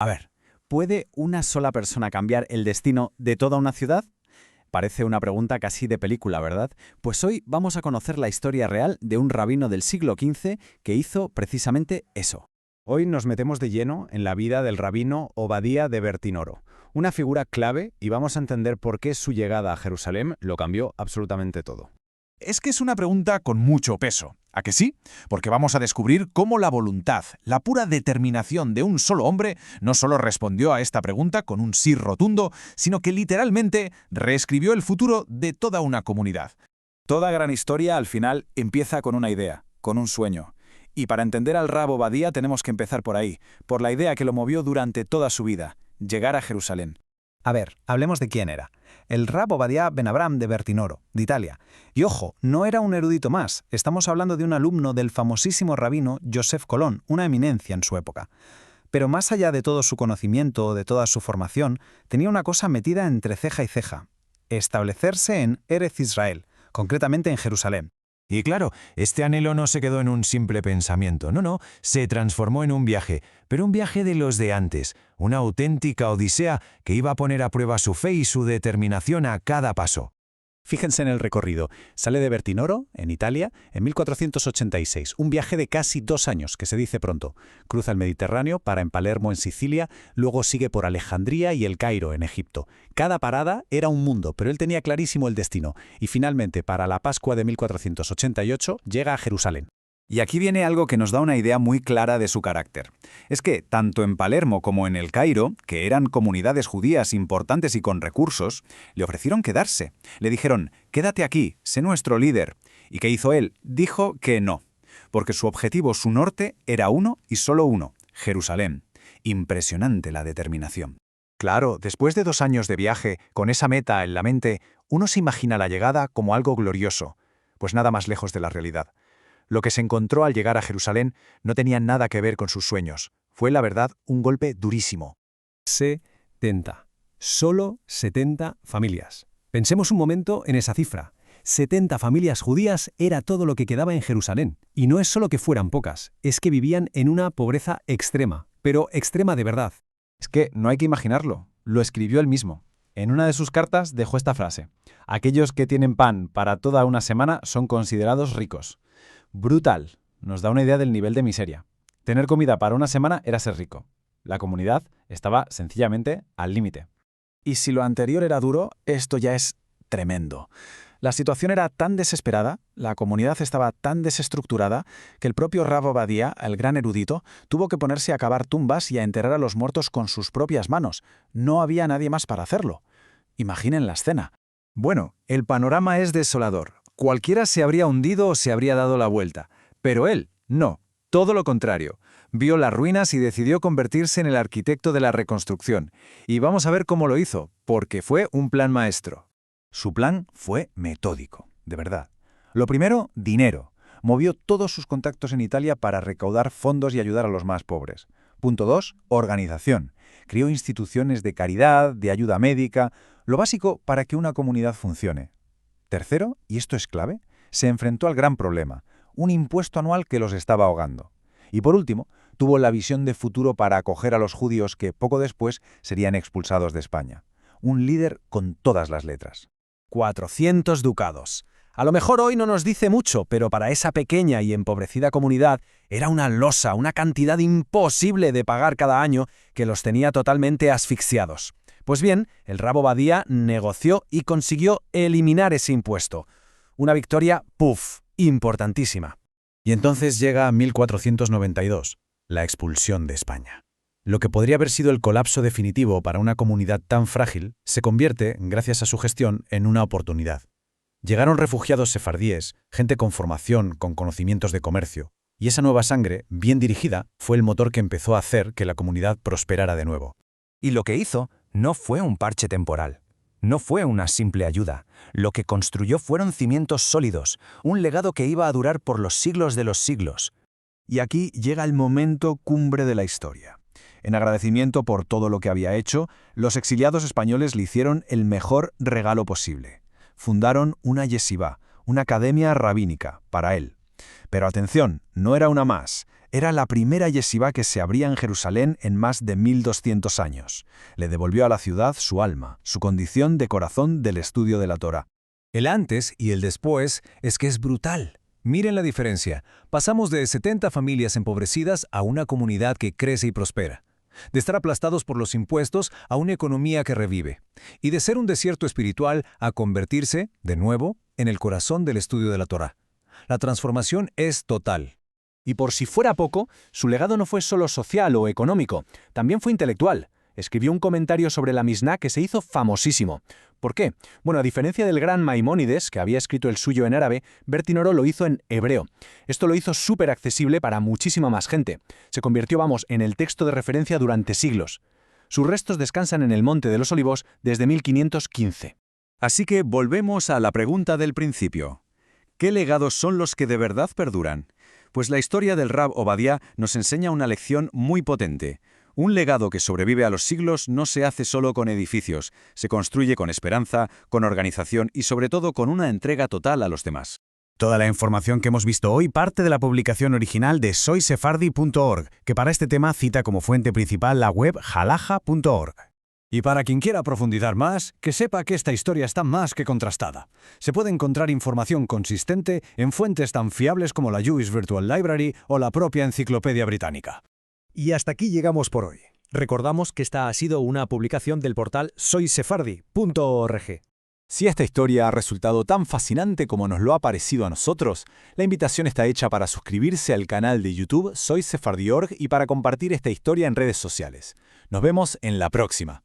A ver, ¿puede una sola persona cambiar el destino de toda una ciudad? Parece una pregunta casi de película, ¿verdad? Pues hoy vamos a conocer la historia real de un rabino del siglo XV que hizo precisamente eso. Hoy nos metemos de lleno en la vida del rabino Obadía de Bertinoro, una figura clave, y vamos a entender por qué su llegada a Jerusalén lo cambió absolutamente todo. Es que es una pregunta con mucho peso. ¿A que sí? Porque vamos a descubrir cómo la voluntad, la pura determinación de un solo hombre, no solo respondió a esta pregunta con un sí rotundo, sino que literalmente reescribió el futuro de toda una comunidad. Toda gran historia al final empieza con una idea, con un sueño. Y para entender al Rab Obadía tenemos que empezar por ahí, por la idea que lo movió durante toda su vida, llegar a Jerusalén. A ver, hablemos de quién era. El Rab Obadía ben Abraham de Bertinoro, de Italia. Y ojo, no era un erudito más, estamos hablando de un alumno del famosísimo rabino Joseph Colón, una eminencia en su época. Pero más allá de todo su conocimiento o de toda su formación, tenía una cosa metida entre ceja y ceja: establecerse en Erez Israel, concretamente en Jerusalén. Y claro, este anhelo no se quedó en un simple pensamiento, no, se transformó en un viaje, pero un viaje de los de antes, una auténtica odisea que iba a poner a prueba su fe y su determinación a cada paso. Fíjense en el recorrido. Sale de Bertinoro, en Italia, en 1486, un viaje de casi 2 años, que se dice pronto. Cruza el Mediterráneo, para en Palermo, en Sicilia, luego sigue por Alejandría y El Cairo, en Egipto. Cada parada era un mundo, pero él tenía clarísimo el destino. Y finalmente, para la Pascua de 1488, llega a Jerusalén. Y aquí viene algo que nos da una idea muy clara de su carácter. Es que, tanto en Palermo como en El Cairo, que eran comunidades judías importantes y con recursos, le ofrecieron quedarse. Le dijeron: «Quédate aquí, sé nuestro líder». ¿Y qué hizo él? Dijo que no, porque su objetivo, su norte, era uno y solo uno: Jerusalén. Impresionante la determinación. Claro, después de 2 años de viaje, con esa meta en la mente, uno se imagina la llegada como algo glorioso, pues nada más lejos de la realidad. Lo que se encontró al llegar a Jerusalén no tenía nada que ver con sus sueños. Fue, la verdad, un golpe durísimo. 70. Solo 70 familias. Pensemos un momento en esa cifra. 70 familias judías era todo lo que quedaba en Jerusalén. Y no es solo que fueran pocas, es que vivían en una pobreza extrema, pero extrema de verdad. Es que no hay que imaginarlo, lo escribió él mismo. En una de sus cartas dejó esta frase: «Aquellos que tienen pan para toda una semana son considerados ricos». Brutal. Nos da una idea del nivel de miseria. Tener comida para una semana era ser rico. La comunidad estaba sencillamente al límite. Y si lo anterior era duro, esto ya es tremendo. La situación era tan desesperada, la comunidad estaba tan desestructurada, que el propio Rab Obadía, el gran erudito, tuvo que ponerse a cavar tumbas y a enterrar a los muertos con sus propias manos. No había nadie más para hacerlo. Imaginen la escena. Bueno, el panorama es desolador. Cualquiera se habría hundido o se habría dado la vuelta. Pero él, no. Todo lo contrario. Vio las ruinas y decidió convertirse en el arquitecto de la reconstrucción. Y vamos a ver cómo lo hizo, porque fue un plan maestro. Su plan fue metódico, de verdad. Lo primero, dinero. Movió todos sus contactos en Italia para recaudar fondos y ayudar a los más pobres. Punto 2, organización. Creó instituciones de caridad, de ayuda médica, lo básico para que una comunidad funcione. Tercero, y esto es clave, se enfrentó al gran problema: un impuesto anual que los estaba ahogando. Y por último, tuvo la visión de futuro para acoger a los judíos que poco después serían expulsados de España. Un líder con todas las letras. 400 ducados. A lo mejor hoy no nos dice mucho, pero para esa pequeña y empobrecida comunidad era una losa, una cantidad imposible de pagar cada año que los tenía totalmente asfixiados. Pues bien, el Rab Obadía negoció y consiguió eliminar ese impuesto. Una victoria, importantísima. Y entonces llega 1492, la expulsión de España. Lo que podría haber sido el colapso definitivo para una comunidad tan frágil se convierte, gracias a su gestión, en una oportunidad. Llegaron refugiados sefardíes, gente con formación, con conocimientos de comercio, y esa nueva sangre, bien dirigida, fue el motor que empezó a hacer que la comunidad prosperara de nuevo. Y lo que hizo no fue un parche temporal, no fue una simple ayuda. Lo que construyó fueron cimientos sólidos, un legado que iba a durar por los siglos de los siglos. Y aquí llega el momento cumbre de la historia. En agradecimiento por todo lo que había hecho, los exiliados españoles le hicieron el mejor regalo posible. Fundaron una yeshivá, una academia rabínica, para él. Pero atención, no era una más. Era la primera yeshivá que se abría en Jerusalén en más de 1200 años. Le devolvió a la ciudad su alma, su condición de corazón del estudio de la Torá. El antes y el después es que es brutal. Miren la diferencia. Pasamos de 70 familias empobrecidas a una comunidad que crece y prospera. De estar aplastados por los impuestos a una economía que revive. Y de ser un desierto espiritual a convertirse, de nuevo, en el corazón del estudio de la Torá. La transformación es total. Y por si fuera poco, su legado no fue solo social o económico, también fue intelectual. Escribió un comentario sobre la Misná que se hizo famosísimo. ¿Por qué? Bueno, a diferencia del gran Maimónides, que había escrito el suyo en árabe, Bertinoro lo hizo en hebreo. Esto lo hizo súper accesible para muchísima más gente. Se convirtió, en el texto de referencia durante siglos. Sus restos descansan en el Monte de los Olivos desde 1515. Así que volvemos a la pregunta del principio. ¿Qué legados son los que de verdad perduran? Pues la historia del Rab Obadiah nos enseña una lección muy potente. Un legado que sobrevive a los siglos no se hace solo con edificios, se construye con esperanza, con organización y sobre todo con una entrega total a los demás. Toda la información que hemos visto hoy parte de la publicación original de soysefardi.org, que para este tema cita como fuente principal la web halaja.org. Y para quien quiera profundizar más, que sepa que esta historia está más que contrastada. Se puede encontrar información consistente en fuentes tan fiables como la Jewish Virtual Library o la propia Enciclopedia Británica. Y hasta aquí llegamos por hoy. Recordamos que esta ha sido una publicación del portal soysefardi.org. Si esta historia ha resultado tan fascinante como nos lo ha parecido a nosotros, la invitación está hecha para suscribirse al canal de YouTube Soy Sefardi.org y para compartir esta historia en redes sociales. Nos vemos en la próxima.